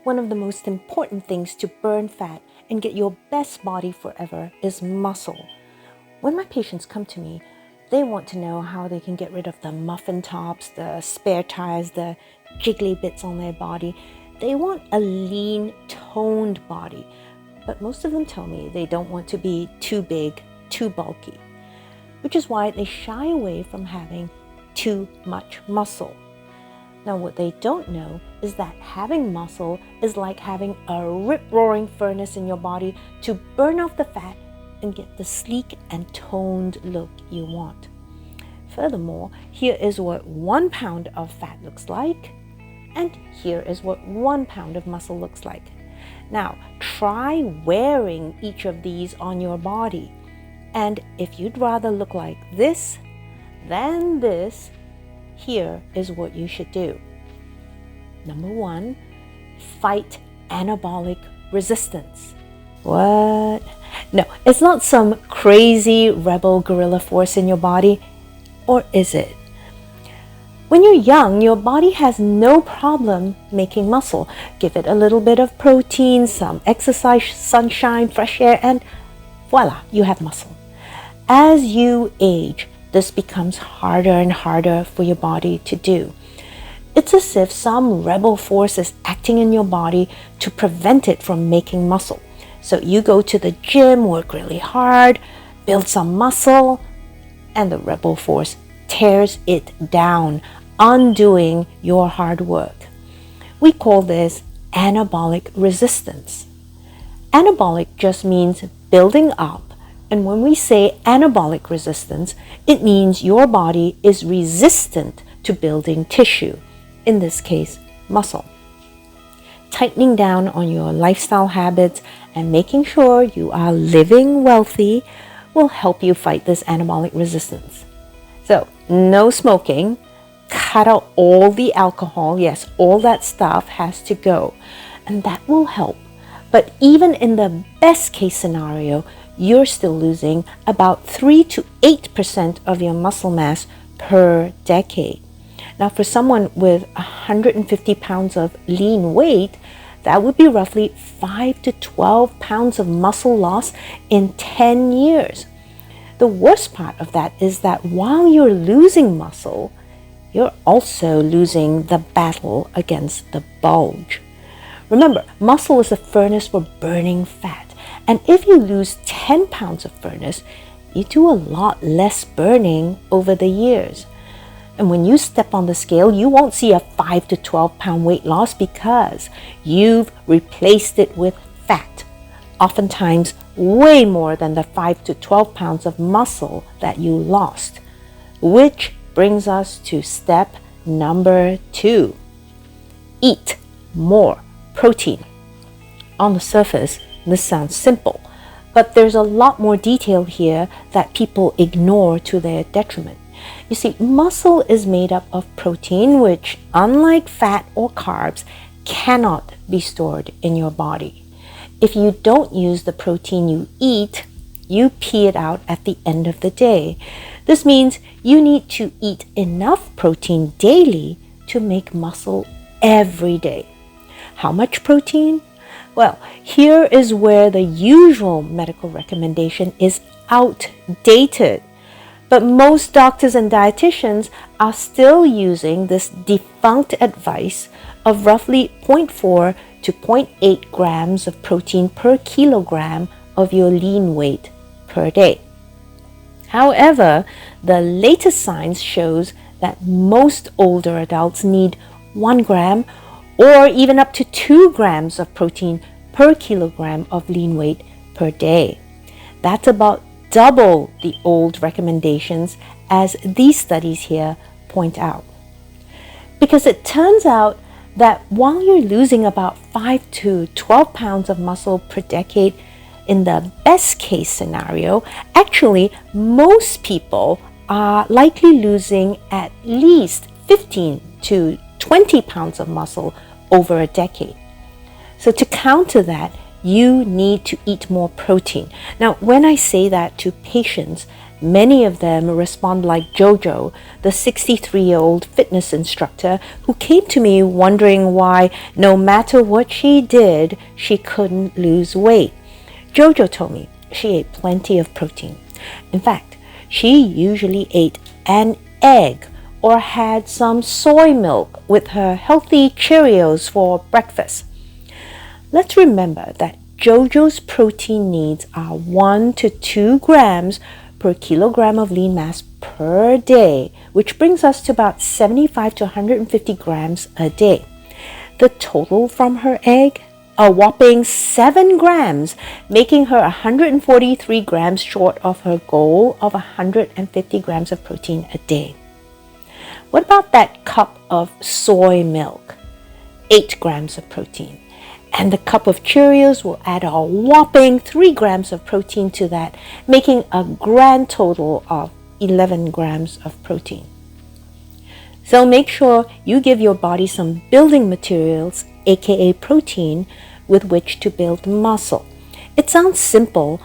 One of the most important things to burn fat and get your best body forever is muscle. When my patients come to me, they want to know how they can get rid of the muffin tops, the spare tires, the jiggly bits on their body. They want a lean, toned body, but most of them tell me they don't want to be too big, too bulky, which is why they shy away from having too much muscle. Now, what they don't know is that having muscle is like having a rip-roaring furnace in your body to burn off the fat and get the sleek and toned look you want. Furthermore, here is what 1 pound of fat looks like, and here is what 1 pound of muscle looks like. Now, try wearing each of these on your body, and if you'd rather look like this than this, here is what you should do. Number 1, fight anabolic resistance. What? No, it's not some crazy rebel guerrilla force in your body, or is it? When you're young, your body has no problem making muscle. Give it a little bit of protein, some exercise, sunshine, fresh air, and voila, you have muscle. As you age, this becomes harder and harder for your body to do. It's as if some rebel force is acting in your body to prevent it from making muscle. So you go to the gym, work really hard, build some muscle, and the rebel force tears it down, undoing your hard work. We call this anabolic resistance. Anabolic just means building up. And when we say anabolic resistance, it means your body is resistant to building tissue, in this case, muscle. Tightening down on your lifestyle habits and making sure you are living wealthy will help you fight this anabolic resistance. So, no smoking, cut out all the alcohol, yes, all that stuff has to go, and that will help. But even in the best case scenario, you're still losing about 3 to 8% of your muscle mass per decade. Now, for someone with 150 pounds of lean weight, that would be roughly 5 to 12 pounds of muscle loss in 10 years. The worst part of that is that while you're losing muscle, you're also losing the battle against the bulge. Remember, muscle is a furnace for burning fat. And if you lose 10 pounds of furnace, you do a lot less burning over the years. And when you step on the scale, you won't see a 5 to 12 pound weight loss because you've replaced it with fat, oftentimes way more than the 5 to 12 pounds of muscle that you lost. Which brings us to step number 2. Eat more protein. On the surface, this sounds simple, but there's a lot more detail here that people ignore to their detriment. You see, muscle is made up of protein, which, unlike fat or carbs, cannot be stored in your body. If you don't use the protein you eat, you pee it out at the end of the day. This means you need to eat enough protein daily to make muscle every day. How much protein? Well, here is where the usual medical recommendation is outdated. But most doctors and dietitians are still using this defunct advice of roughly 0.4 to 0.8 grams of protein per kilogram of your lean weight per day. However, the latest science shows that most older adults need 1 gram or even up to 2 grams of protein per kilogram of lean weight per day. That's about double the old recommendations, as these studies here point out. Because it turns out that while you're losing about 5 to 12 pounds of muscle per decade in the best case scenario, actually most people are likely losing at least 15 to 20 pounds of muscle over a decade. So to counter that, you need to eat more protein. Now, when I say that to patients, Many of them respond like Jojo, the 63-year-old fitness instructor who came to me wondering why, no matter what she did, she couldn't lose weight. Jojo told me she ate plenty of protein. In fact, she usually ate an egg or had some soy milk with her healthy Cheerios for breakfast. Let's remember that Jojo's protein needs are 1 to 2 grams per kilogram of lean mass per day, which brings us to about 75 to 150 grams a day. The total from her egg? A whopping 7 grams, making her 143 grams short of her goal of 150 grams of protein a day. What about that cup of soy milk? 8 grams of protein. And the cup of Cheerios will add a whopping 3 grams of protein to that, making a grand total of 11 grams of protein. So make sure you give your body some building materials, aka protein, with which to build muscle. It sounds simple,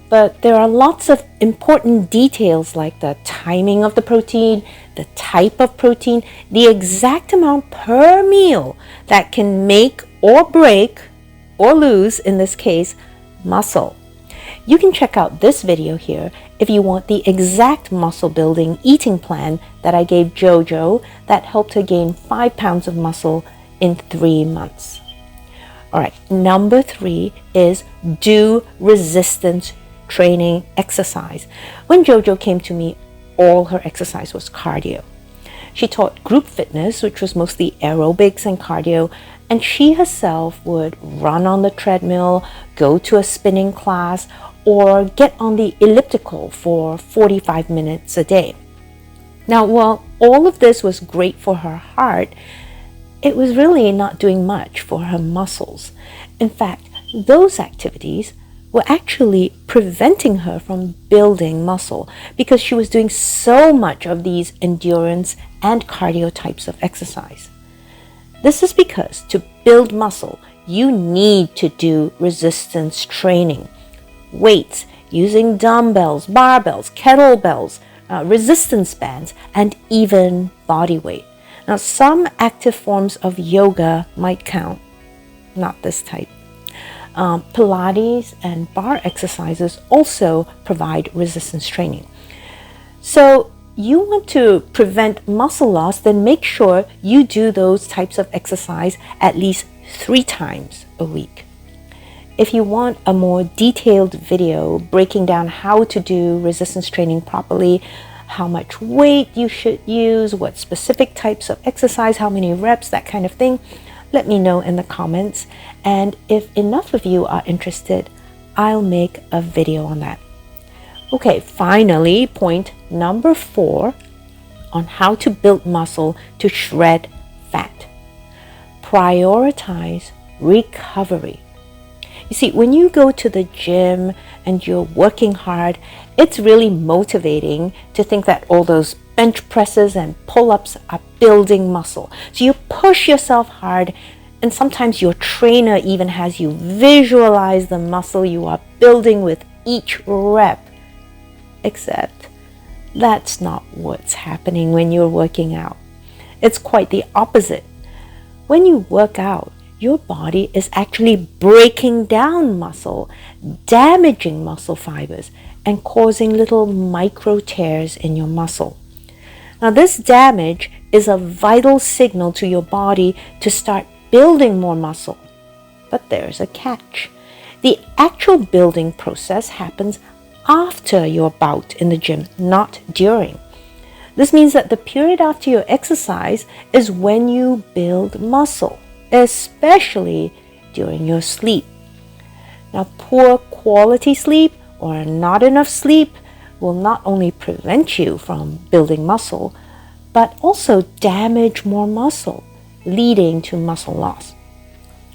but there are lots of important details like the timing of the protein, the type of protein, the exact amount per meal that can make or break, or lose in this case, muscle. You can check out this video here if you want the exact muscle building eating plan that I gave Jojo that helped her gain 5 pounds of muscle in 3 months. All right, number 3 is do resistance training exercise. When Jojo came to me, all her exercise was cardio. She taught group fitness, which was mostly aerobics and cardio, and she herself would run on the treadmill, go to a spinning class, or get on the elliptical for 45 minutes a day. Now, while all of this was great for her heart, it was really not doing much for her muscles. In fact, those activities were actually preventing her from building muscle because she was doing so much of these endurance and cardio types of exercise. This is because to build muscle, you need to do resistance training. Weights using dumbbells, barbells, kettlebells, resistance bands, and even body weight. Now, some active forms of yoga might count, not this type. Pilates and bar exercises also provide resistance training. So you want to prevent muscle loss, then make sure you do those types of exercise at least 3 times a week. If you want a more detailed video breaking down how to do resistance training properly, how much weight you should use, what specific types of exercise, how many reps, that kind of thing, let me know in the comments. And if enough of you are interested, I'll make a video on that. Okay, finally, point number 4 on how to build muscle to shred fat. Prioritize recovery. You see, when you go to the gym and you're working hard, it's really motivating to think that all those bench presses and pull-ups are building muscle. So you push yourself hard, and sometimes your trainer even has you visualize the muscle you are building with each rep. Except that's not what's happening when you're working out. It's quite the opposite. When you work out, your body is actually breaking down muscle, damaging muscle fibers, and causing little micro tears in your muscle. Now, this damage is a vital signal to your body to start building more muscle. But there's a catch. The actual building process happens after your bout in the gym, not during. This means that the period after your exercise is when you build muscle, especially during your sleep. Now, poor quality sleep or not enough sleep will not only prevent you from building muscle, but also damage more muscle, leading to muscle loss.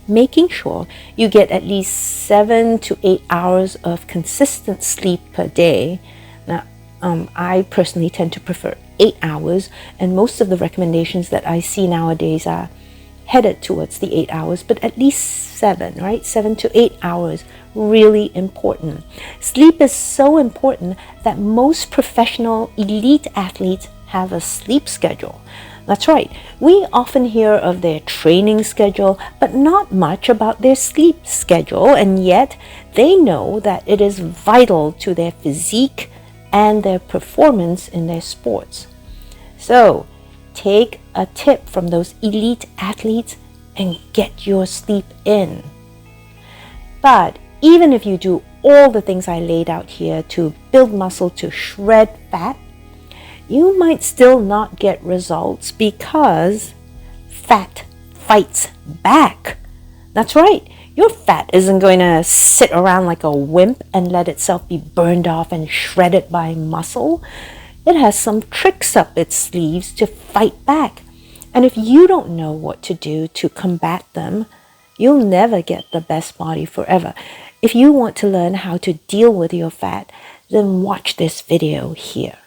Making sure you get at least 7 to 8 hours of consistent sleep per day. Now, I personally tend to prefer 8 hours, and most of the recommendations that I see nowadays are headed towards the 8 hours, but at least 7, right? 7 to 8 hours, really important. Sleep is so important that most professional elite athletes have a sleep schedule. That's right. We often hear of their training schedule, but not much about their sleep schedule, and yet they know that it is vital to their physique and their performance in their sports. So, take a tip from those elite athletes and get your sleep in. But even if you do all the things I laid out here to build muscle, to shred fat, you might still not get results because fat fights back. That's right. Your fat isn't going to sit around like a wimp and let itself be burned off and shredded by muscle. It has some tricks up its sleeves to fight back. And if you don't know what to do to combat them, you'll never get the best body forever. If you want to learn how to deal with your fat, then watch this video here.